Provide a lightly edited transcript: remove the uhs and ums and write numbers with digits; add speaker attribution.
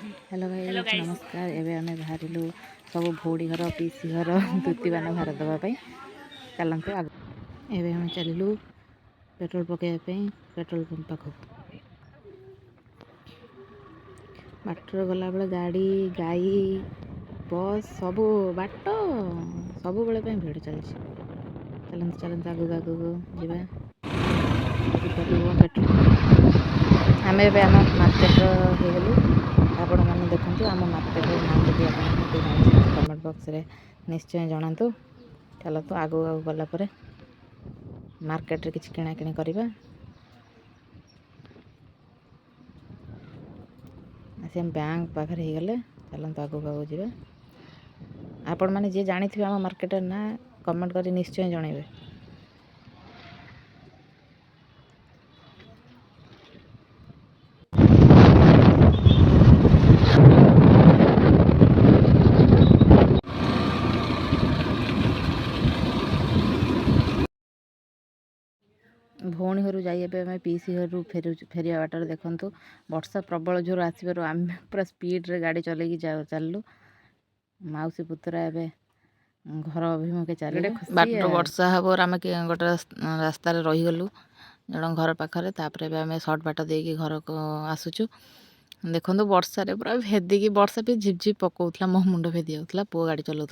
Speaker 1: Hello guys नमस्कार। एबे आमे बाहरिलु सब भौड़ी घर पीसी घर दुतीबान भार देवाई चलतु आग एबे आमे चलिलु पेट्रोल पकाइबा पेट्रोल पंप पाखक बाटर गला बेले गाड़ी गाई बस सब बाट सब बेले भिड़ चलती। चलते चलते आगू आगू जा पेट्रोल आम ए आम मार्केट हो आपण मैंने देखते आम मार्केट नाम जब आप कमेंट बॉक्स रे निश्चय जनातु। चलतु आगू आगू गला मार्केट रे किछि किना किणी करबा। से बैंक पाखे हो गले चलतु आगू आगू जा आपण मैंने जी जानी थे आम मार्केट ना कमेंट कर निश्चय जनइबे। भौणी घर जाइए पीसी घर फेरिया बाटर देखु वर्षा प्रबल जोर आसबार आम पूरा स्पीड रे गाड़ी चलैकी चलू मौसी पुतरा एवं घर अभिमुखे चले बाट वर्षा हम आम गोटे रास्त रहीगलु जन घर पाखे तापर आम सर्ट बाट देकी घर को आसुचु। देखो वर्षा पूरा भेदिकी वर्षा भी झिप झिप पकाउला मो मुंड भेदी जाऊला पुओ गाड़ी चलाऊ।